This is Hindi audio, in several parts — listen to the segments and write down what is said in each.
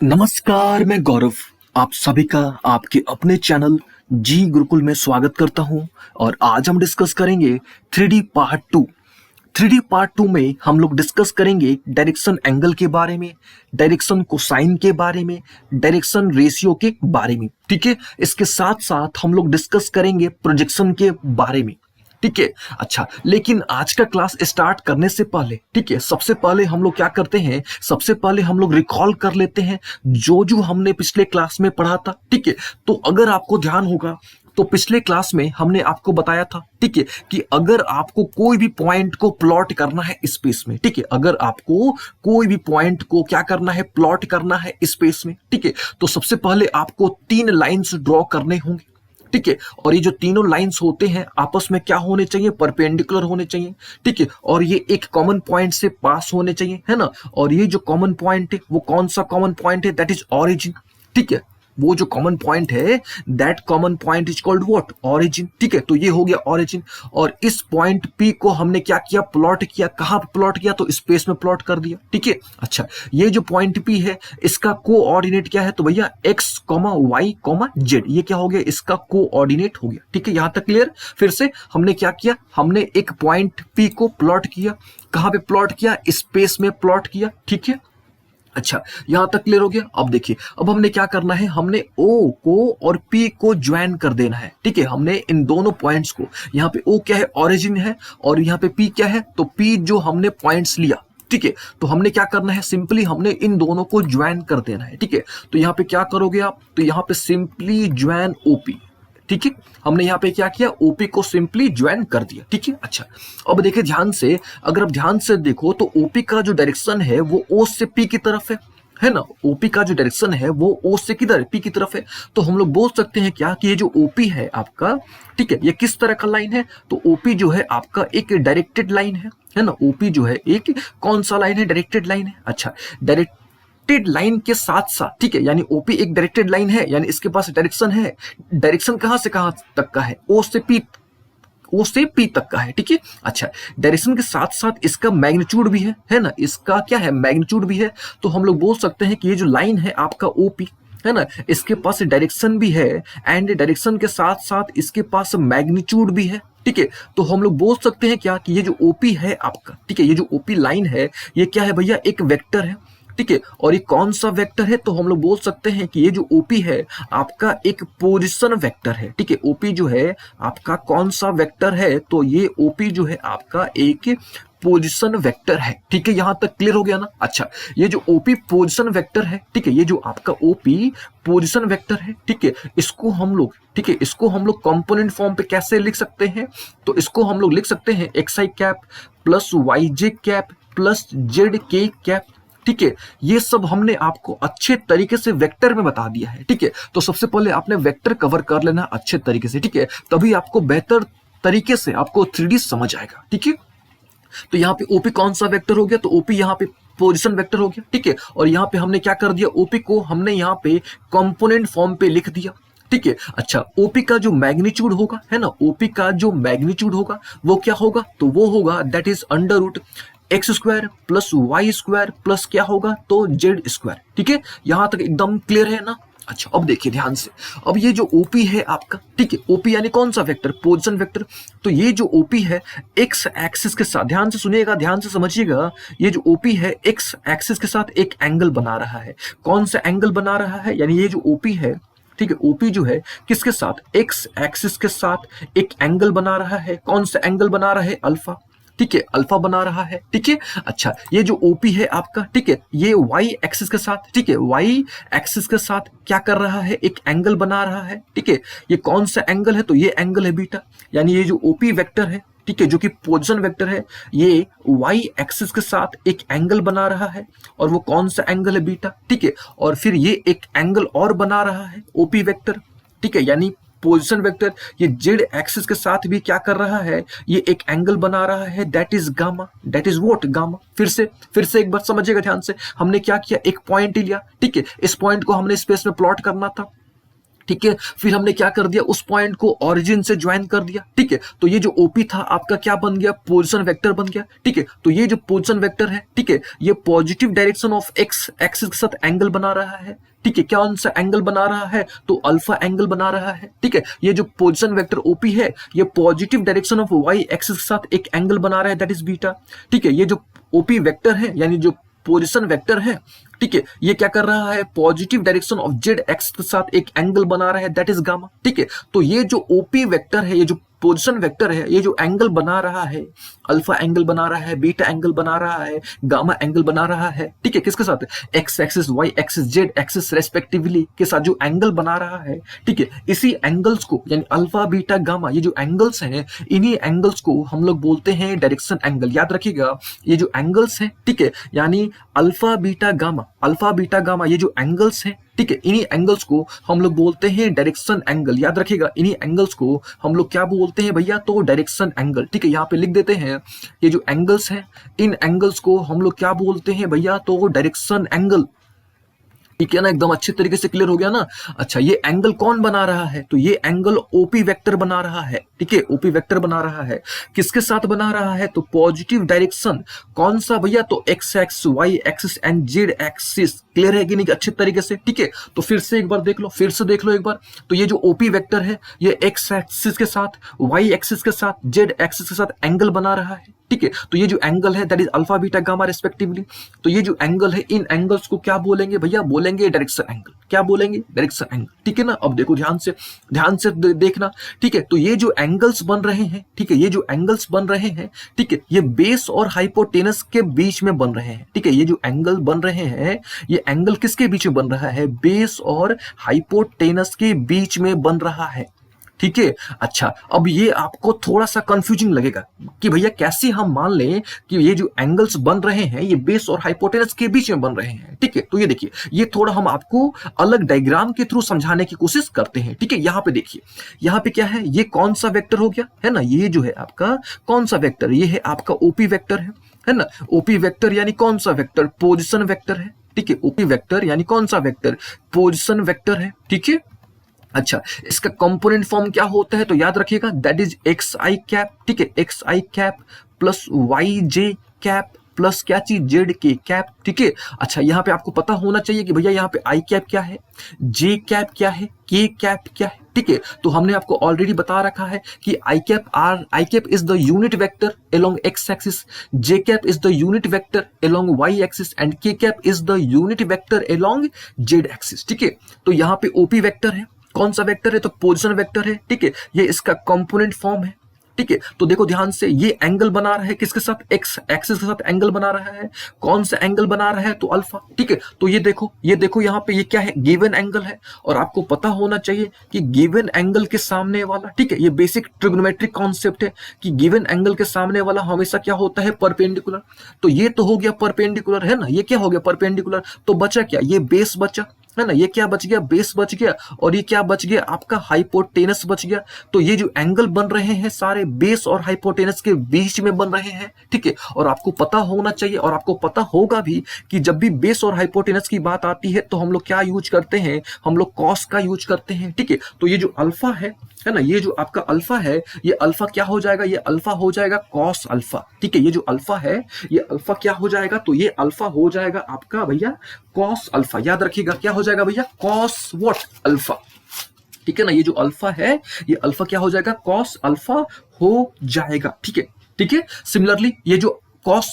नमस्कार, मैं गौरव आप सभी का आपके अपने चैनल जी गुरुकुल में स्वागत करता हूं। और आज हम डिस्कस करेंगे 3D पार्ट 2। 3D पार्ट 2 में हम लोग डिस्कस करेंगे डायरेक्शन एंगल के बारे में, डायरेक्शन कोसाइन के बारे में, डायरेक्शन रेशियो के बारे में। ठीक है, इसके साथ साथ हम लोग डिस्कस करेंगे प्रोजेक्शन के बारे में। ठीक है, अच्छा, लेकिन आज का क्लास स्टार्ट करने से पहले, ठीक है, सबसे पहले हम लोग क्या करते हैं, सबसे पहले हम लोग रिकॉल कर लेते हैं जो जो हमने पिछले क्लास में पढ़ा था। ठीक है, तो अगर आपको ध्यान होगा तो पिछले क्लास में हमने आपको बताया था, ठीक है, कि अगर आपको कोई भी पॉइंट को प्लॉट करना है स्पेस में, ठीक है, अगर आपको कोई भी पॉइंट को क्या करना है, प्लॉट करना है स्पेस में, ठीक है, तो सबसे पहले आपको 3 लाइंस ड्रॉ करने होंगे। ठीक है, और ये जो तीनों लाइंस होते हैं आपस में क्या होने चाहिए, परपेंडिकुलर होने चाहिए। ठीक है, और ये एक कॉमन पॉइंट से पास होने चाहिए, है ना। और ये जो कॉमन पॉइंट है वो कौन सा कॉमन पॉइंट है, दैट इज ऑरिजिन। ठीक है, वो जो कॉमन पॉइंट है that common point is called what, origin. ठीक है, तो ये हो गया ऑरिजिन। और इस पॉइंट पी को हमने क्या किया, प्लॉट किया। कहां पे प्लॉट किया, तो स्पेस में प्लॉट कर दिया। ठीक है, अच्छा, ये जो पॉइंट पी है इसका कोऑर्डिनेट क्या है, तो भैया X comma Y comma Z, ये क्या हो गया, इसका कोऑर्डिनेट हो गया। ठीक है, यहां तक क्लियर। फिर से हमने क्या किया, हमने एक पॉइंट पी को प्लॉट किया। कहां पे प्लॉट किया, स्पेस में प्लॉट किया। ठीक है, अच्छा, यहां तक क्लियर हो गया। अब देखिए, अब हमने क्या करना है, हमने ओ को और पी को ज्वाइन कर देना है। ठीक है, हमने इन दोनों पॉइंट्स को, यहाँ पे ओ क्या है, ऑरिजिन है, और यहाँ पे पी क्या है, तो पी जो हमने पॉइंट्स लिया, ठीक है, तो हमने क्या करना है, सिंपली हमने इन दोनों को ज्वाइन कर देना है। ठीक है, तो यहाँ पे क्या करोगे आप, तो यहाँ पे सिंपली ज्वाइन ओपी। ठीक है, हमने यहाँ पे क्या किया, ओपी को सिंपली ज्वाइन कर दिया। ठीक है, अच्छा, अब देखिए ध्यान से, अगर आप ध्यान से देखो तो ओपी का जो डायरेक्शन है वो ओ से पी की तरफ है ना। ओपी का जो डायरेक्शन है वो ओ से किधर, पी की तरफ है। तो हम लोग बोल सकते हैं क्या कि ये जो ओपी है आपका, ठीक है, ये किस तरह का लाइन है, तो ओपी जो है आपका एक डायरेक्टेड लाइन है ना। ओपी जो है एक कौन सा लाइन है, डायरेक्टेड लाइन है। अच्छा, डायरेक्टेड लाइन के साथ साथ, ठीक है, यानी ओपी एक डायरेक्टेड लाइन है, यानी इसके पास डायरेक्शन है। डायरेक्शन कहां से कहां तक का है, ओ से पी तक का है। ठीक है, अच्छा, डायरेक्शन के साथ साथ इसका मैग्नीट्यूड भी है ना, इसका क्या है, मैग्नीट्यूड भी है। तो हम लोग बोल सकते हैं कि ये जो लाइन है आपका ओपी, है ना, इसके पास डायरेक्शन भी है एंड डायरेक्शन के साथ साथ इसके पास मैग्नीट्यूड भी है। ठीक है, तो हम लोग बोल सकते हैं क्या कि ये जो ओपी है आपका, ठीक है, ये जो ओपी लाइन है ये क्या है भैया, एक वेक्टर है। ठीक है, और ये कौन सा वेक्टर है, तो हम लोग बोल सकते हैं कि ये जो ओपी है आपका एक पोजीशन वेक्टर है। ठीक है, ओपी जो है आपका कौन सा वेक्टर है, तो ये ओपी जो है आपका एक पोजीशन वेक्टर है। ठीक है, यहां तक क्लियर हो गया ना। अच्छा, ये जो ओपी पोजीशन वेक्टर है, ठीक है, ये जो आपका ओपी पोजीशन वेक्टर है, ठीक है, इसको हम लोग, ठीक है, इसको हम लोग कंपोनेंट फॉर्म पे कैसे लिख सकते हैं, तो इसको हम लोग लिख सकते हैं x I cap plus Y J cap plus Z के कैप। ठीक है, ये सब हमने आपको अच्छे तरीके से वेक्टर में बता दिया है। ठीक है, तो सबसे पहले आपने वेक्टर कवर कर लेना अच्छे तरीके से। ठीक है, तभी आपको बेहतर तरीके से आपको 3D समझ आएगा। ठीक है, तो यहाँ पे ओपी कौन सा वेक्टर हो गया, तो ओपी यहाँ पे पोजीशन वेक्टर हो गया। ठीक है, और यहाँ पे हमने क्या कर दिया, ओपी को हमने यहाँ पे कंपोनेंट फॉर्म पे लिख दिया। ठीक है, अच्छा, ओपी का जो मैग्नीट्यूड होगा, है ना, ओपी का जो मैग्नीट्यूड होगा वो क्या होगा, तो वो होगा that is under root X square plus Y square plus क्या होगा, तो जेड स्क्वायर। ठीक है, यहां तक एकदम क्लियर है ना। अच्छा, अब देखिए ध्यान से, अब ये जो ओपी है आपका, ठीक है, ओपी यानी कौन सा वेक्टर, पोजीशन वेक्टर। तो ये जो ओपी है एक्स एक्सिस के साथ, ध्यान से सुनिएगा, ध्यान से समझिएगा, ये जो ओपी है एक्स एक्सिस के साथ एक एंगल बना रहा है। कौन सा एंगल बना रहा है, यानी ये जो ओपी है, ठीक है, ओपी जो है किसके साथ, एक्स एक्सिस के साथ एक एंगल बना रहा है। कौन सा एंगल बना रहा है, अल्फा। ठीक है, अल्फा बना रहा है। ठीक है, अच्छा, ये जो ओपी है आपका, ठीक है, ये वाई एक्सिस के साथ, ठीक है, वाई एक्सिस के साथ क्या कर रहा है, एक एंगल बना रहा है। ठीक है, ये कौन सा एंगल है, तो ये एंगल है बीटा। यानी ये जो ओपी वेक्टर है, ठीक है, जो कि पोजीशन वेक्टर है, ये वाई एक्सिस के साथ एक एंगल बना रहा है, और वो कौन सा एंगल है, बीटा। ठीक है, और फिर ये एक एंगल और बना रहा है ओपी वेक्टर। ठीक है, यानी पोजीशन वेक्टर ये जेड एक्सिस के साथ भी क्या कर रहा है, ये एक एंगल बना रहा है, that is gamma, that is what, gamma. फिर से एक बार समझिएगा ध्यान से, हमने क्या किया, एक पॉइंट लिया, ठीक है, इस पॉइंट को हमने स्पेस में प्लॉट करना था। ठीक है। फिर हमने क्या कर दिया, उस पॉइंट को ओरिजिन से ज्वाइन कर दिया, ठीक है। तो ये जो ओपी था आपका क्या बन गया, पोजीशन वेक्टर बन गया, ठीक है। तो ये जो पोजीशन वेक्टर है, ठीक है, ये positive direction of x axis के साथ एंगल बना रहा है, ठीक है। कौन सा एंगल बना रहा है, तो अल्फा एंगल बना रहा है, ठीक है। ये जो पोजीशन वेक्टर ओपी है, ये positive direction of Y axis के साथ एक एंगल बना रहा है, दैट इज बीटा, ठीक है। ये जो ओपी वेक्टर है यानी जो पोजीशन वेक्टर है, ठीक है, ये क्या कर रहा है, positive direction of Z x के साथ एक एंगल बना रहा है, दैट इज गामा, ठीक है। तो ये जो ओपी वेक्टर है, ये जो पोजीशन वेक्टर है, ये जो एंगल बना रहा है, अल्फा एंगल बना रहा है, बीटा एंगल बना रहा है, गामा एंगल बना रहा है, ठीक है। किसके साथ, X axis, Y axis, Z axis respectively के साथ जो एंगल बना रहा है, ठीक है। इसी एंगल्स को यानी अल्फा बीटा गामा, ये जो एंगल्स हैं, इन्हीं एंगल्स को हम लोग बोलते हैं डायरेक्शन एंगल। याद रखिएगा, ये जो एंगल्स हैं, ठीक है, यानी अल्फा बीटा गामा, ये जो एंगल्स हैं, ठीक है, इन्हीं एंगल्स को हम लोग बोलते हैं डायरेक्शन एंगल। याद रखिएगा, इन्हीं एंगल्स को हम लोग क्या बोलते हैं भैया, तो डायरेक्शन एंगल, ठीक है। यहाँ पे लिख देते हैं, ये जो एंगल्स हैं, इन एंगल्स को हम लोग क्या बोलते हैं भैया, तो डायरेक्शन एंगल, ठीक है ना। एकदम अच्छे तरीके से क्लियर हो गया ना। अच्छा, ये एंगल कौन बना रहा है, तो ये एंगल ओपी वेक्टर बना रहा है, ठीक है, ओपी वेक्टर बना रहा है। किसके साथ बना रहा है, तो पॉजिटिव डायरेक्शन, कौन सा भैया, तो x x, y axis and z axis. Clear है कि नहीं अच्छे तरीके से, ठीक है। तो फिर से एक बार देख लो, फिर से देख लो एक बार। तो ये जो ओपी वेक्टर है, ये एक्स एक्सिस के साथ, वाई एक्सिस के साथ, जेड एक्सिस के साथ एंगल बना रहा है, ठीक है। तो ये जो एंगल है that is alpha beta gamma respectively. तो ये जो एंगल है, इन एंगल्स को क्या बोलेंगे भैया, बोलेंगे डायरेक्शन एंगल। क्या बोलेंगे, डायरेक्शन एंगल, ठीक है ना। अब देखो ध्यान से देखना, ठीक है। तो ये जो एंगल्स बन रहे हैं, ठीक है, ये जो एंगल्स बन रहे हैं, ठीक है, ये बेस और हाइपोटेनस के बीच में बन रहे हैं, ठीक है। ये जो एंगल बन रहे हैं, ये एंगल किसके बीच में बन रहा है, बेस और हाइपोटेनस के बीच में बन रहा है, ठीक है। अच्छा, अब ये आपको थोड़ा सा कंफ्यूजिंग लगेगा कि भैया कैसे हम मान लें कि ये जो एंगल्स बन रहे हैं, ये बेस और हाइपोटेनस के बीच में बन रहे हैं, ठीक है। तो ये देखिए, ये थोड़ा हम आपको अलग डायग्राम के थ्रू समझाने की कोशिश करते हैं, ठीक है। यहाँ पे देखिए, यहाँ पे क्या है, ये कौन सा वेक्टर हो गया, है ना, ये जो है आपका कौन सा वेक्टर, ये है आपका ओपी वेक्टर है ना। ओपी वेक्टर यानी कौन सा वेक्टर, पोजिशन वेक्टर है, ठीक है। ओपी वेक्टर यानी कौन सा वेक्टर, पोजिशन वेक्टर है, ठीक है। अच्छा, इसका कंपोनेंट फॉर्म क्या होता है, तो याद रखिएगा that is X I cap, ठीक है, x I cap plus Y J cap plus क्या चीज, जेड के कैप, ठीक है। अच्छा, यहाँ पे आपको पता होना चाहिए कि भैया यहाँ पे आई कैप क्या है, जे कैप क्या है, के कैप क्या है, ठीक है। तो हमने आपको ऑलरेडी बता रखा है कि I cap is the unit vector along x axis, j cap is the unit vector along y axis and k cap is the unit vector along z axis, ठीक है। तो यहाँ पे OP वेक्टर है, कौन सा वेक्टर है, तो पोजीशन वेक्टर है, ठीक है। ये इसका कंपोनेंट फॉर्म है, ठीक है। तो देखो ध्यान से, ये एंगल बना रहा है किसके साथ, एक्स एक्सिस के साथ एंगल बना रहा है। कौन सा एंगल बना रहा है, तो अल्फा, ठीक है। तो ये देखो यहाँ पे ये क्या है, गिवन एंगल है। और आपको पता होना चाहिए कि गिवन एंगल के सामने वाला, ठीक है, ये बेसिक ट्रिग्नोमेट्रिक कॉन्सेप्ट है कि गिवन एंगल के सामने वाला हमेशा क्या होता है, परपेंडिकुलर। तो ये तो हो गया परपेंडिकुलर, है ना, ये क्या हो गया, परपेंडिकुलर। तो बचा क्या, ये बेस बचा, है ना, ये क्या बच गया, बेस बच गया। और ये क्या बच गया, आपका हाइपोटेनस बच गया। तो ये जो एंगल बन रहे हैं सारे बेस और हाइपोटेनस के बीच में बन रहे हैं, ठीक है। और आपको पता होना चाहिए और आपको पता होगा भी कि जब भी बेस और हाइपोटेनस की बात आती है तो हम लोग क्या यूज करते हैं, हम लोग कॉस का यूज करते हैं, ठीक है। तो ये जो अल्फा है ना, ये जो आपका अल्फा है, ये अल्फा क्या हो जाएगा, ये अल्फा हो जाएगा कॉस अल्फा, ठीक है। ये जो अल्फा है, ये अल्फा क्या हो जाएगा, तो ये अल्फा हो जाएगा आपका भैया कॉस अल्फा। याद रखिएगा क्या हो जाएगा भैया, कॉस व्हाट, अल्फा, ठीक है ना। ये जो अल्फा है, ये अल्फा क्या हो जाएगा, कॉस अल्फा हो जाएगा, ठीक है, ठीक है। सिमिलरली ये जो कॉस,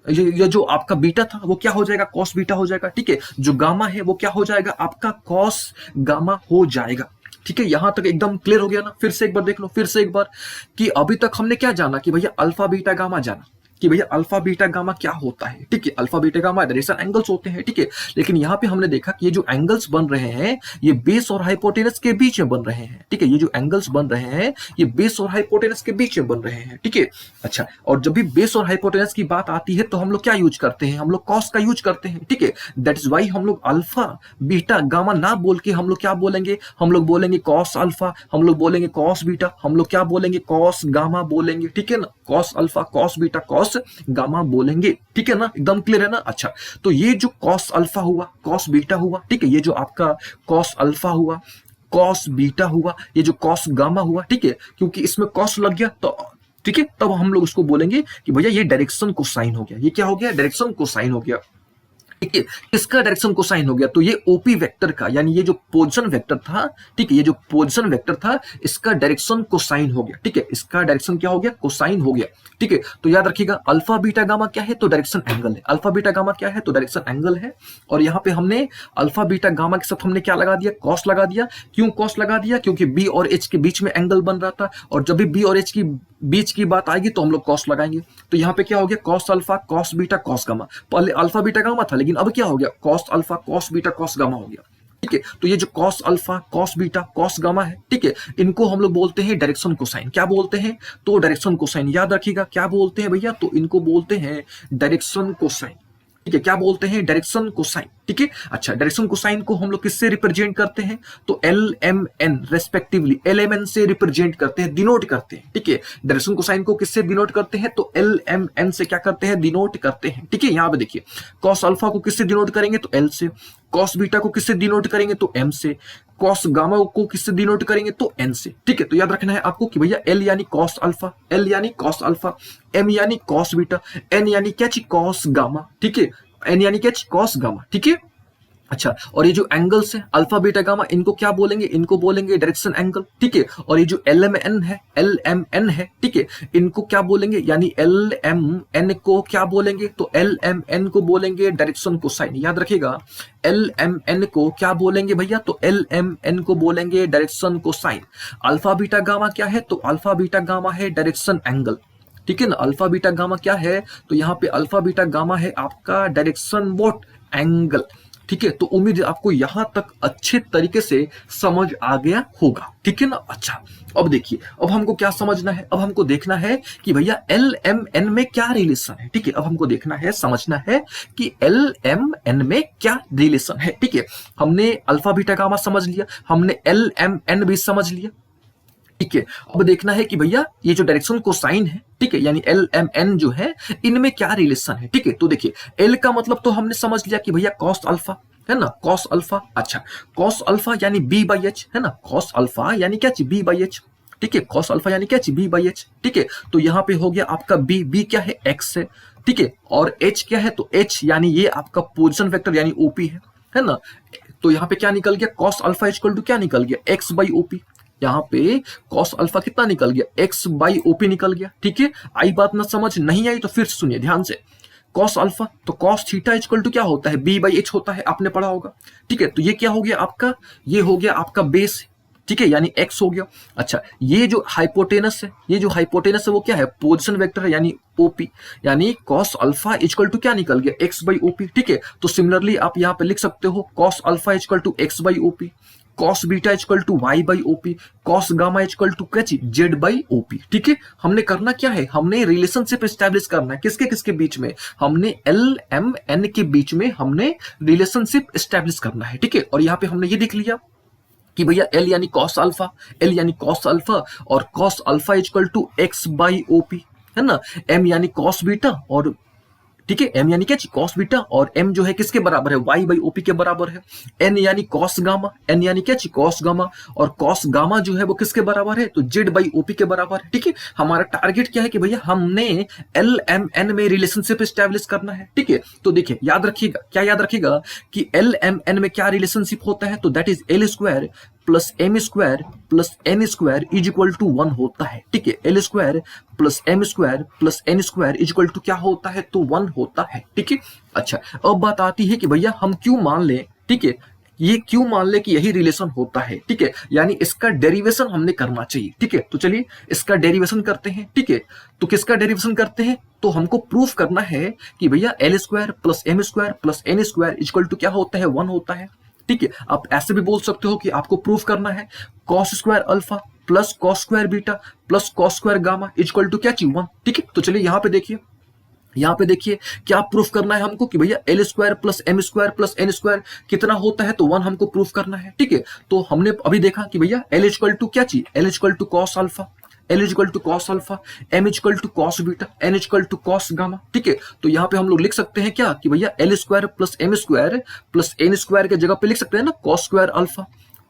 ये जो आपका बीटा था वो क्या हो जाएगा, कॉस बीटा हो जाएगा, ठीक है। जो गामा है वो क्या हो जाएगा, आपका कॉस गामा हो जाएगा, ठीक है। यहां तक एकदम क्लियर हो गया ना। फिर से एक बार देख लो, फिर से एक बार, कि अभी तक हमने क्या जाना कि भैया अल्फा बीटा गामा जाना, कि भैया अल्फा बीटा गामा क्या होता है, ठीक है। Alpha beta gamma direction angles होते हैं, ठीक है। लेकिन यहाँ पे हमने देखा कि ये जो एंगल्स बन रहे हैं, ये बेस और हाइपोटेनस के बीच में बन रहे हैं, ठीक है। ये जो एंगल्स बन रहे हैं, ये बेस और हाइपोटेनस के बीच में बन रहे हैं, ठीक है। अच्छा, और जब भी बेस और हाइपोटेनस की बात आती है तो हम लोग क्या यूज करते हैं, हम लोग कॉस का यूज करते हैं, ठीक है। दैट इज वाई हम लोग अल्फा बीटा गामा ना बोल के हम लोग क्या बोलेंगे, हम लोग बोलेंगे कॉस अल्फा, हम लोग बोलेंगे कॉस बीटा, हम लोग क्या बोलेंगे, कॉस गामा बोलेंगे, ठीक है ना। Cos alpha, cos beta, cos gamma बोलेंगे, ठीक है ना। एकदम क्लियर है ना। अच्छा, तो ये जो कॉस अल्फा हुआ, कॉस बीटा हुआ, ठीक है, ये जो आपका कॉस अल्फा हुआ, कॉस बीटा हुआ, ये जो कॉस गामा हुआ, ठीक है, क्योंकि इसमें कॉस लग गया तो ठीक है, तब हम लोग उसको बोलेंगे कि भैया ये डायरेक्शन कोसाइन हो गया। ये क्या हो गया? डायरेक्शन कोसाइन हो गया। ठीक है, इसका डायरेक्शन कोसाइन हो गया तो ये ओपी वेक्टर का, यानी ये जो पोजीशन वेक्टर था, ठीक है, ये जो पोजीशन वेक्टर था इसका डायरेक्शन कोसाइन हो गया। ठीक है, इसका डायरेक्शन क्या हो गया? कोसाइन हो गया। ठीक है, तो याद रखिएगा अल्फा बीटा गामा क्या है? तो डायरेक्शन एंगल है। अल्फा बीटा गामा क्या है? तो डायरेक्शन एंगल है। और यहाँ पे हमने अल्फा बीटा गामा के साथ हमने क्या लगा दिया? कॉस लगा दिया। क्यों कॉस लगा दिया? क्योंकि बी और एच के बीच में एंगल बन रहा था, और जब भी बी और एच की बीच की बात आएगी तो हम लोग कॉस लगाएंगे। तो यहाँ पे क्या हो गया? Cos alpha cos beta cos gamma. पहले अल्फा बीटा गामा था, लेकिन अब क्या हो गया? Cos alpha cos beta cos gamma हो गया। ठीक है, तो ये जो cos alpha cos beta cos gamma है, ठीक है, इनको हम लोग बोलते हैं डायरेक्शन कोसाइन। क्या बोलते हैं? तो डायरेक्शन कोसाइन। याद रखिएगा क्या बोलते हैं भैया? तो इनको बोलते हैं डायरेक्शन कोसाइन। ठीक है, क्या बोलते हैं? Direction cosine. ठीक है, अच्छा, डायरेक्शन कोसाइन को हम लोग किससे रिप्रेजेंट करते हैं? तो l m n respectively, l m n से रिप्रेजेंट करते हैं, डिनोट करते हैं। ठीक है, डायरेक्शन कोसाइन को किससे डिनोट करते हैं? तो एल एम एन से क्या करते हैं? डिनोट करते हैं। ठीक है, यहां पे देखिए, कॉस अल्फा को किससे डिनोट करेंगे? तो एल से। कॉस बीटा को किससे डिनोट करेंगे? तो एम से। कॉस गामा को किससे डिनोट करेंगे? तो एन से। ठीक है, तो याद रखना है आपको कि भैया एल यानी कॉस अल्फा, एल यानी कॉस अल्फा, एम यानी कॉस बीटा, एन यानी क्या चीज? Cos gamma. ठीक है, एन यानी क्या? Cos gamma. ठीक है, अच्छा, और ये जो एंगल्स है अल्फा बीटा गामा, इनको क्या बोलेंगे? इनको बोलेंगे डायरेक्शन एंगल। ठीक है, और ये जो एल एम एन है, एल एम एन है, ठीक है, इनको क्या बोलेंगे? यानी एल एम एन को क्या बोलेंगे? तो एल एम एन को बोलेंगे डायरेक्शन कोसाइन। याद रखिएगा एल एम एन को क्या बोलेंगे भैया? तो एल एम एन को बोलेंगे direction cosine. Alpha beta gamma क्या है? तो अल्फा बीटा गामा है डायरेक्शन एंगल। ठीक है ना, अल्फा बीटा गामा क्या है? तो यहाँ पे अल्फा बीटा गामा है आपका डायरेक्शन वोट एंगल। ठीक है, तो उम्मीद है आपको यहां तक अच्छे तरीके से समझ आ गया होगा। ठीक है ना, अच्छा, अब देखिए, अब हमको क्या समझना है? अब हमको देखना है कि भैया एल एम एन में क्या रिलेशन है। ठीक है, अब हमको देखना है, समझना है कि एल एम एन में क्या रिलेशन है। ठीक है, हमने अल्फा बीटा गामा समझ लिया, हमने एल एम एन भी समझ लिया। ठीक है, अब देखना है कि भैया ये जो डायरेक्शन कोसाइन है, ठीक है, यानी एल एम एन जो है, इनमें क्या रिलेशन है। ठीक है, तो देखिए एल का मतलब तो हमने समझ लिया कि भैया कॉस अल्फा है ना, कॉस अल्फा। अच्छा, कॉस अल्फा यानी बी बाई एच है ना, कॉस अल्फा यानी क्या चीज? B by h. ठीक है, कॉस अल्फा यानी क्या चीज? B by h. ठीक है, तो यहाँ पे हो गया आपका बी, बी क्या है? एक्स है। ठीक है, और एच क्या है? तो एच यानी ये आपका पोजिशन वेक्टर यानी ओपी है ना। तो यहाँ पे क्या निकल गया? कॉस अल्फा इक्वल टू क्या निकल गया? X by OP. यहाँ पे कॉस अल्फा कितना निकल गया? एक्स बाई ओपी निकल गया। ठीक है, आई बात ना समझ नहीं आई तो फिर सुनिए ध्यान से। कॉस अल्फा तो कॉस थीटा इक्वल टू क्या होता है? बी बाई एच होता है, आपने पढ़ा होगा। ठीक है, तो ये क्या हो गया आपका? ये हो गया आपका बेस। ठीक है, यानी एक्स हो गया। अच्छा, ये जो हाइपोटेनस है, ये जो हाइपोटेनस है वो क्या है? पोजिशन वेक्टर है, यानी ओपी, यानी कॉस अल्फा इक्वल टू क्या निकल गया? X by OP. ठीक है, तो सिमिलरली आप यहाँ पे लिख सकते हो cos alpha equal to x by OP, cos beta equal to y by OP, cos gamma equal to क्या चीज? Z by OP. ठीक है, हमने करना क्या है? हमने रिलेशनशिप एस्टैब्लिश करना है। किसके किसके बीच में? हमने एल एम एन के बीच में हमने रिलेशनशिप एस्टैब्लिश करना है। ठीक है, और यहाँ पे हमने ये देख लिया कि भैया एल यानी कॉस अल्फा, एल यानी कॉस अल्फा, और cos alpha equal to x by OP है ना। एम यानी कॉस बीटा, और ठीक है, एम यानी क्या? कॉस बीटा, और एम जो है किसके बराबर है? वाई बाई ओपी के बराबर है। एन यानी कॉस गामा, एन यानी क्या? कॉस गामा, और कॉस गामा जो है वो किसके बराबर है? तो जेड बाई ओपी के बराबर है। ठीक है, हमारा टारगेट क्या है कि भैया हमने एल एम एन में रिलेशनशिप एस्टैब्लिश करना है। ठीक है, तो देखिए याद रखिएगा, क्या याद रखिएगा कि एल एम एन में क्या रिलेशनशिप होता है? तो that is l square plus M square plus N square is equal to 1 होता है। ठीक है, l square plus M square plus N square is equal to क्या होता है? तो 1 होता है। ठीक है, अच्छा, अब बात आती है कि भैया हम क्यों मान लें, ठीक है, ये क्यों मान ले कि यही रिलेशन होता है। ठीक है, यानी इसका डेरिवेशन हमने करना चाहिए। ठीक है, तो चलिए इसका डेरिवेशन करते हैं। ठीक है, तो किसका डेरिवेशन करते हैं? तो हमको प्रूफ करना है कि भैया l square plus M square plus N square equal to क्या होता है? 1 होता है। ठीक है, आप ऐसे भी बोल सकते हो कि आपको प्रूफ करना है cos square alpha plus cos square beta plus cos square gamma equal to क्या चीज? 1। ठीक है, तो चलिए यहाँ पे देखिए क्या प्रूफ करना है हमको कि भैया l square plus M square plus N square कितना होता है? तो 1 हमको प्रूफ करना है। ठीक है, तो हमने अभी देखा कि भैया एल इक्वल टू क्या चीज? L equal to cos alpha, l equal to cos alpha, m equal to cos beta, n equal to cos gamma. ठीक है, तो यहाँ पे हम लोग लिख सकते हैं क्या कि भैया l square plus M square plus N square के जगह पे लिख सकते हैं ना cos square alpha,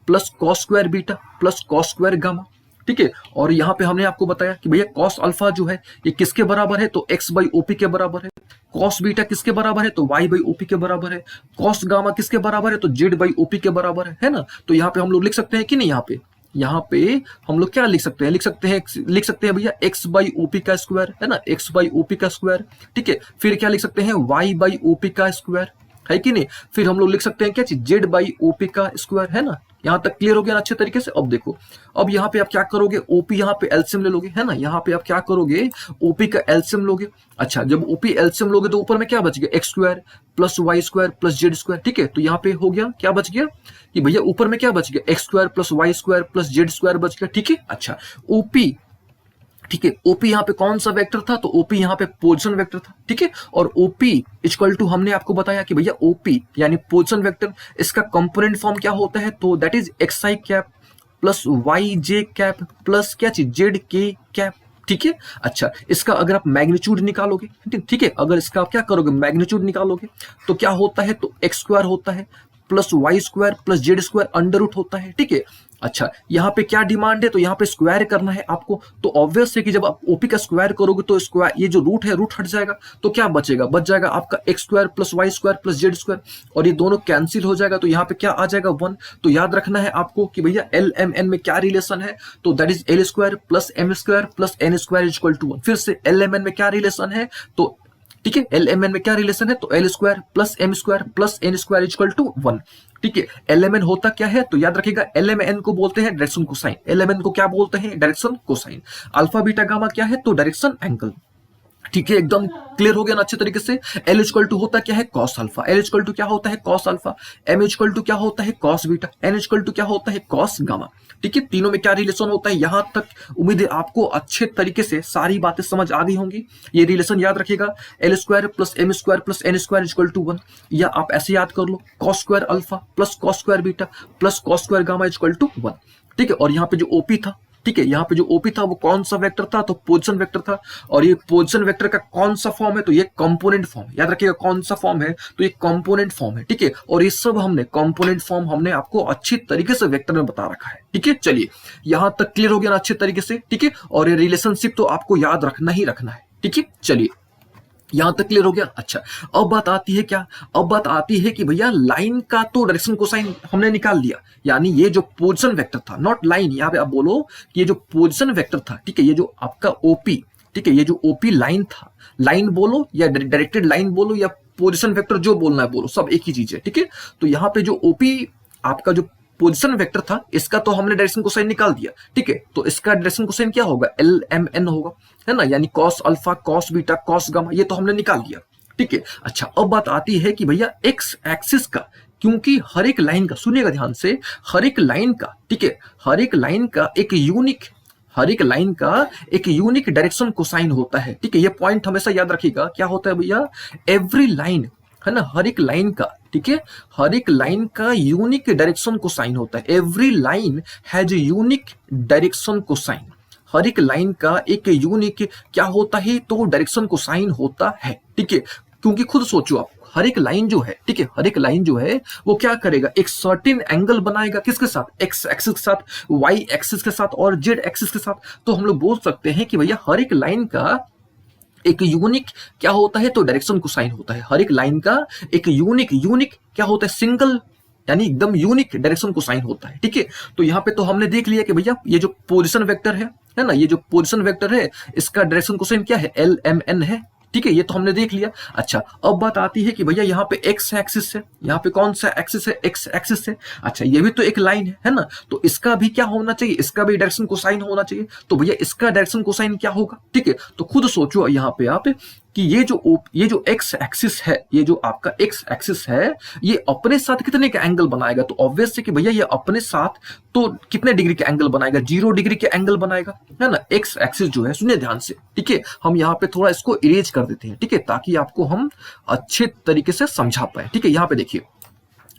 plus cos square beta plus cos square gamma, ठीक है। और यहाँ पे हमने आपको बताया कि भैया कॉस अल्फा जो है ये किसके बराबर है, तो एक्स बाई ओपी के बराबर है। कॉस बीटा किसके बराबर है, तो वाई बाई ओपी के बराबर है। कॉस गामा किसके बराबर है, तो जेड बाई ओपी के बराबर है ना। तो यहाँ पे हम लोग लिख सकते हैं कि नहीं, यहाँ पे हम लोग क्या लिख सकते हैं, लिख सकते हैं भैया एक्स बाई ओपी का स्क्वायर, है ना, एक्स बाई ओपी का स्क्वायर, ठीक है। फिर क्या लिख सकते हैं, वाई बाई ओपी का स्क्वायर, है कि नहीं। फिर हम लोग लिख सकते हैं क्या चीज, जेड बाई ओपी का स्क्वायर, है ना। यहां तक क्लियर हो गया ना अच्छे तरीके से। अब देखो, अब यहाँ पे आप क्या करोगे, ओपी यहाँ पे एलसीएम ले लोगे, है ना। यहाँ पे आप क्या करोगे, ओपी का एलसीएम लोगे। अच्छा, जब ओपी एलसीएम लोगे तो ऊपर में क्या बच गया, x square plus Y square plus z square, ठीक है। तो यहाँ पे हो गया, क्या बच गया कि भैया ऊपर में क्या बच गया, x square plus Y square plus z square बच गया, ठीक है। अच्छा, ओपी, ठीक है, ओपी यहाँ पे कौन सा वेक्टर था, तो ओपी यहाँ पे पोजीशन वेक्टर था, ठीक है। और ओपी इक्वल टू हमने आपको बताया कि भैया ओपी यानी पोजीशन वेक्टर, इसका कंपोनेंट फॉर्म क्या होता है, तो that is X I cap plus Y J cap plus क्या चीज, जेड के कैप, ठीक है। अच्छा, इसका अगर आप मैग्नीट्यूड निकालोगे, ठीक है, अगर इसका आप क्या करोगे, मैग्नीट्यूड निकालोगे तो क्या होता है, तो एक्स स्क्वायर होता है plus Y square plus z square under root होता है, ठीक है। अच्छा, यहाँ पे क्या डिमांड है, तो यहाँ पे स्क्वायर करना है आपको। तो ऑब्वियस है कि जब आप ओपी का स्क्वायर करोगे तो स्क्वायर, ये जो रूट है रूट हट जाएगा, तो क्या बचेगा, बच जाएगा आपका x square plus Y square plus z square, और ये दोनों कैंसिल हो जाएगा, तो यहाँ पे क्या आ जाएगा, 1। तो याद रखना है आपको कि भैया एल एम एन में क्या रिलेशन है, तो that is l square plus M square plus N square equal to 1। फिर से एल एम एन में क्या रिलेशन है, तो ठीक है, एल एम एन में क्या रिलेशन है, तो l square plus M square plus N square equal to 1, ठीक है। एल एम एन होता क्या है, तो याद रखिएगा एल एम एन को बोलते हैं direction cosine, l m n को क्या बोलते हैं, direction cosine. Alpha beta gamma क्या है, तो डायरेक्शन एंगल, ठीक है। एकदम क्लियर हो गया ना अच्छे तरीके से। एल इक्वल टू होता क्या है, cos alpha, l equal to क्या होता है, cos alpha, m equal to क्या होता है, cos beta, n equal to क्या होता है, कॉस गामा, ठीक है। तीनों में क्या रिलेशन होता है, यहां तक उम्मीद है आपको अच्छे तरीके से सारी बातें समझ आ गई होंगी। ये रिलेशन याद रखिएगा, L square plus M square plus N square equal to 1, या आप ऐसे याद कर लो, cos square alpha plus cos square beta plus cos square gamma equal to 1, ठीक है। और यहाँ पे जो ओपी था, ठीक है, यहाँ पे जो ओपी था वो कौन सा वेक्टर था, तो पोजीशन वेक्टर था। और ये पोजीशन वेक्टर का कौन सा फॉर्म है, तो ये कंपोनेंट फॉर्म, याद रखिएगा कौन सा फॉर्म है, तो ये कंपोनेंट फॉर्म है, ठीक है। और ये सब हमने कंपोनेंट फॉर्म हमने आपको अच्छी तरीके से वेक्टर में बता रखा है, ठीक है। चलिए, यहां तक क्लियर हो गया ना अच्छे तरीके से, ठीक है। और ये रिलेशनशिप तो आपको याद रखना ही रखना है, ठीक है। चलिए, यहां तक क्लियर हो गया। अच्छा, अब बात आती है क्या, अब बात आती है कि भैया लाइन का तो डायरेक्शन कोसाइन हमने निकाल लिया, यानी ये जो पोजीशन वेक्टर था, नॉट लाइन, यहां पे आप बोलो कि ये जो पोजीशन वेक्टर था, ठीक है, ये जो आपका ओपी, ठीक है, ये जो ओपी लाइन था, लाइन बोलो या डायरेक्टेड लाइन बोलो या पोजीशन वेक्टर, जो बोलना है बोलो, सब एक ही चीज है, ठीक है। तो यहाँ पे जो ओपी आपका जो पोजीशन वेक्टर था, इसका तो हमने डायरेक्शन कोसाइन निकाल दिया, ठीक है। तो इसका डायरेक्शन कोसाइन क्या होगा, एल एम एन होगा, है ना, यानी cos alpha cos beta cos gamma, ये तो हमने निकाल दिया, ठीक है। अच्छा, अब बात आती है कि भैया एक्स एक्सिस का, क्योंकि हर एक लाइन का, सुनिएगा ध्यान से, हर एक लाइन का, ठीक है, हर एक लाइन का एक यूनिक, हर एक लाइन का एक यूनिक डायरेक्शन कोसाइन होता है, ठीक है। ये पॉइंट हमेशा याद रखिएगा, क्या होता है भैया, एवरी लाइन, है ना, हर एक लाइन का, ठीक है, हर एक लाइन का यूनिक डायरेक्शन कोसाइन होता है। Every line has unique direction cosine, हर एक लाइन का एक यूनिक क्या होता है, तो डायरेक्शन कोसाइन होता है, ठीक है। क्योंकि खुद सोचो आप, हर एक लाइन जो है, ठीक है, हर एक लाइन जो है वो क्या करेगा, एक सर्टेन एंगल बनाएगा, किसके साथ, एक्स एक्सिस के साथ, वाई एक्सिस के साथ और जेड एक्सिस के साथ। तो हम लोग बोल सकते हैं कि भैया हर एक लाइन का एक यूनिक क्या होता है, तो डायरेक्शन कोसाइन होता है। हर एक लाइन का एक यूनिक क्या होता है, सिंगल यानी एकदम यूनिक डायरेक्शन कोसाइन होता है, ठीक है। तो यहाँ पे तो हमने देख लिया कि भैया ये जो पोजीशन वेक्टर है ना, ये जो पोजीशन वेक्टर है, इसका डायरेक्शन कोसाइन क्या है, एल एम एन है, ठीक है, ये तो हमने देख लिया। अच्छा, अब बात आती है कि भैया यहाँ पे एक्स एक्सिस है, यहाँ पे कौन सा एक्सिस है, एक्स एक्सिस है। अच्छा, ये भी तो एक लाइन है ना, तो इसका भी क्या होना चाहिए, इसका भी डायरेक्शन कोसाइन होना चाहिए। तो भैया इसका डायरेक्शन कोसाइन क्या होगा, ठीक है। तो खुद सोचो यहाँ पे आप कि ये जो एक्स एक्सिस है, ये जो आपका एक्स एक्सिस है, ये अपने साथ कितने का एंगल बनाएगा, तो ऑब्वियस है कि भैया ये अपने साथ तो कितने डिग्री के एंगल बनाएगा, 0 डिग्री के एंगल बनाएगा, है ना। एक्स एक्सिस जो है, सुनिए ध्यान से, ठीक है, हम यहाँ पे थोड़ा इसको इरेज कर देते हैं, ठीक है, ताकि आपको हम अच्छे तरीके से समझा पाए, ठीक है। यहाँ पे देखिए,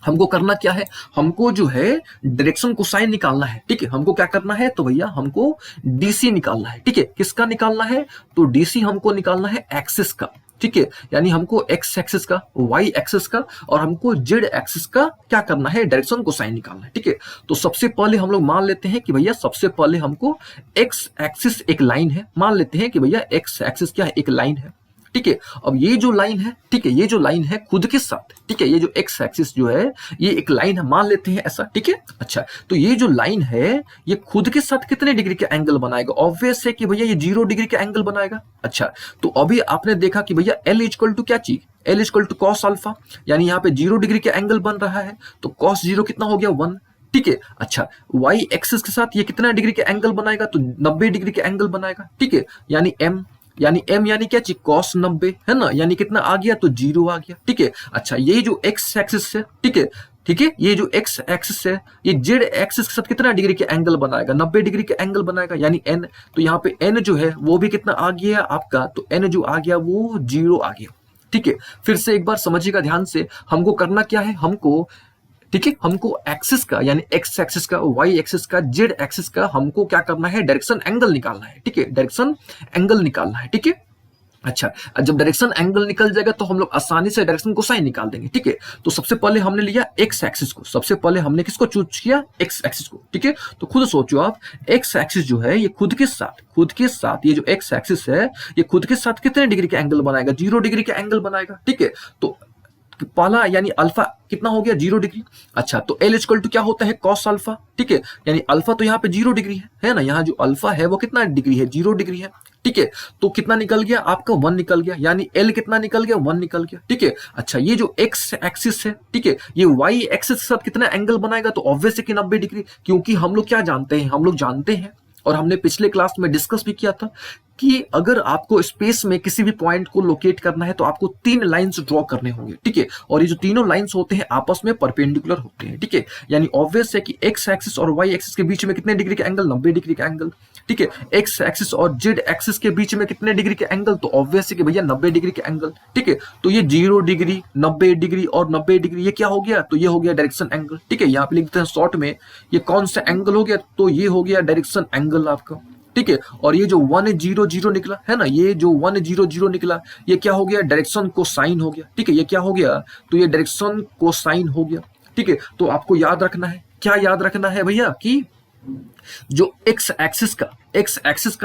हमको करना क्या है, हमको जो है डायरेक्शन कोसाइन निकालना है, ठीक है। हमको क्या करना है, तो भैया हमको डीसी निकालना है, ठीक है। किसका निकालना है, तो डीसी हमको निकालना है एक्सिस का, ठीक है, यानी हमको एक्स एक्सिस का, वाई एक्सिस का और हमको जेड एक्सिस का क्या करना है, डायरेक्शन कोसाइन निकालना है। ठीक है, तो सबसे पहले हम लोग मान लेते हैं कि भैया सबसे पहले हमको एक्स एक्सिस एक लाइन है, मान लेते हैं कि भैया एक्स एक्सिस क्या है, एक लाइन है। ठीक है, अब ये जो लाइन है, ठीक है, ये जो लाइन है खुद के साथ, ठीक है, ये जो एक्स एक्सिस जो है ये एक लाइन है, मान लेते हैं ऐसा। ठीक है, अच्छा, तो ये जो लाइन है ये खुद के साथ कितने डिग्री के एंगल बनाएगा, ऑब्वियस है कि भैया ये 0 डिग्री के एंगल बनाएगा। अच्छा, तो अभी आपने देखा कि भैया एल इक्वल टू क्या चीज, l equal to cos alpha, यानी यहाँ पे 0 डिग्री के एंगल बन रहा है, तो कॉस 0 कितना हो गया, 1। ठीक है, अच्छा, वाई एक्सिस के साथ ये कितना डिग्री के एंगल बनाएगा, तो 90 डिग्री के एंगल बनाएगा। ठीक है, यानी एम, यानी क्या चीज, कॉस 90 है ना, यानी कितना आ गया, तो 0 आ गया। ठीक है, अच्छा, ये जो एक्स एक्सिस है, ठीक है, ठीक है, ये जो एक्स एक्सिस है ये जेड एक्सिस के साथ कितना डिग्री के एंगल बनाएगा, 90 डिग्री के एंगल बनाएगा, यानी एन। तो यहाँ पे एन जो है वो भी कितना आ गया आपका, तो एन जो आ गया वो 0 आ गया। ठीक है, फिर से एक बार समझिएगा ध्यान से, हमको करना क्या है, हमको, ठीक है, हमको एक्सिस का यानी एक्स एक्सिस का, वाई एक्सिस का, जेड एक्सिस का हमको क्या करना है, डायरेक्शन एंगल निकालना है। ठीक है, डायरेक्शन एंगल निकालना है। ठीक है, अच्छा, जब डायरेक्शन एंगल निकल जाएगा तो हम लोग आसानी से डायरेक्शन कोसाइन निकाल देंगे। ठीक है, तो सबसे पहले हमने लिया एक्स एक्सिस को, सबसे पहले हमने किसको चूज किया, एक्स एक्सिस को। ठीक है, तो खुद सोचो आप, एक्स एक्सिस जो है ये खुद के साथ ये जो एक्स एक्सिस है ये खुद के साथ कितने डिग्री के एंगल बनाएगा, 0 डिग्री के एंगल बनाएगा। ठीक है, तो पहला यानी अल्फा कितना हो गया, 0 डिग्री। अच्छा, तो एल इक्वल टू क्या होता है, कॉस अल्फा। ठीक है, यानी अल्फा तो यहाँ पे 0 डिग्री है ना, यहाँ जो अल्फा है वो कितना डिग्री है, 0 डिग्री है। ठीक है, तो कितना निकल गया आपका, 1 निकल गया, यानी एल कितना निकल गया, 1 निकल गया। ठीक है, अच्छा, ये जो एक्स एक्सिस है, ठीक है, ये वाई एक्सिस के साथ कितना एंगल बनाएगा, तो ऑब्वियस है कि 90 डिग्री, क्योंकि हम लोग क्या जानते हैं, हम लोग जानते हैं और हमने पिछले क्लास में डिस्कस भी किया था कि अगर आपको स्पेस में किसी भी पॉइंट को लोकेट करना है तो आपको 3 लाइंस ड्रॉ करने होंगे। ठीक है, और ये जो तीनों लाइंस होते हैं आपस में परपेंडिकुलर होते हैं। ठीक है, यानी ऑब्वियस है कि एक्स एक्सिस और वाई एक्सिस के बीच में कितने डिग्री का एंगल, 90 डिग्री का एंगल। ठीक है, एक्स एक्सिस और जेड एक्सिस के बीच में कितने डिग्री के एंगल, तो ऑब्वियस है कि भैया 90 डिग्री के एंगल। ठीक है, तो ये 0 डिग्री, 90 डिग्री और 90 डिग्री, ये क्या हो गया, तो ये हो गया डायरेक्शन एंगल। ठीक है, यहाँ पे लिख देते हैं शॉर्ट में, ये कौन सा एंगल हो गया, तो ये हो गया डायरेक्शन एंगल आपका। ठीक है, और ये जो 100 निकला है ना, ये जो 100 निकला ये क्या हो गया, डायरेक्शन कोसाइन हो गया। ठीक है, ये क्या हो गया, तो ये डायरेक्शन कोसाइन हो गया। ठीक है, तो आपको याद रखना है, क्या याद रखना है भैया, कि जो एक्स एक्सिस का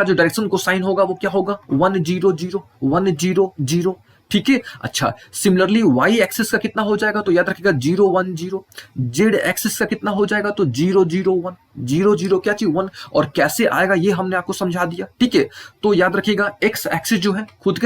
जो डायरेक्शन कोसाइन होगा वो क्या होगा, 100। ठीक है, अच्छा, सिमिलरली वाई एक्सिस का कितना हो जाएगा, तो याद रखिएगा 010। जेड एक्सिस का कितना हो जाएगा, तो 001। 00 क्या चीज, 1, और कैसे आएगा ये हमने आपको समझा दिया। ठीक है, तो याद रखिएगा एक्स एक्सिस जो है खुद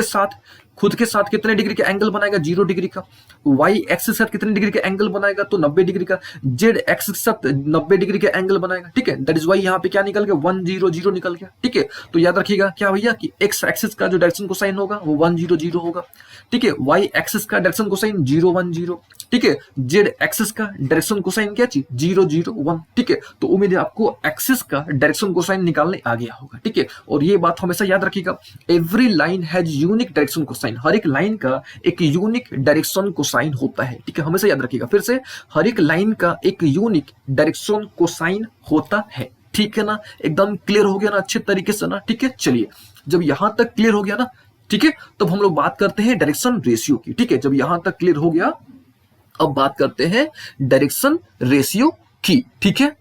के साथ कितने डिग्री का एंगल बनाएगा, 0 डिग्री का। वाई एक्सिस के साथ कितने डिग्री का एंगल बनाएगा, तो 90 डिग्री का। जेड एक्सिस के साथ 90 डिग्री का एंगल बनाएगा। ठीक है, दैट इज वाई यहाँ पे क्या निकल गया, 100 निकल गया। ठीक है, तो याद रखिएगा क्या भैया, कि एक्स एक्सिस का जो डायरेक्शन कोसाइन होगा वो 100 होगा। ठीक है, वाई एक्सिस का डायरेक्शन कोसाइन 010। ठीक है, जेड एक्सिस का डायरेक्शन कोसाइन क्या चीज, 001। ठीक है, तो उम्मीद है आपको एक्सिस का डायरेक्शन कोसाइन निकालने आ गया होगा। ठीक है, और ये बात हमेशा याद रखिएगा, every line has unique direction cosine, हर एक लाइन का एक यूनिक डायरेक्शन कोसाइन होता है। ठीक है, हमेशा याद रखिएगा, फिर से हर एक लाइन का एक यूनिक डायरेक्शन कोसाइन होता है। ठीक है ना, एकदम क्लियर हो गया ना अच्छे तरीके से ना। ठीक है, चलिए, जब यहां तक क्लियर हो गया ना, ठीक है, तब हम लोग बात करते हैं डायरेक्शन रेशियो की। ठीक है, जब यहां तक क्लियर हो गया अब बात करते हैं डायरेक्शन रेशियो की। ठीक है,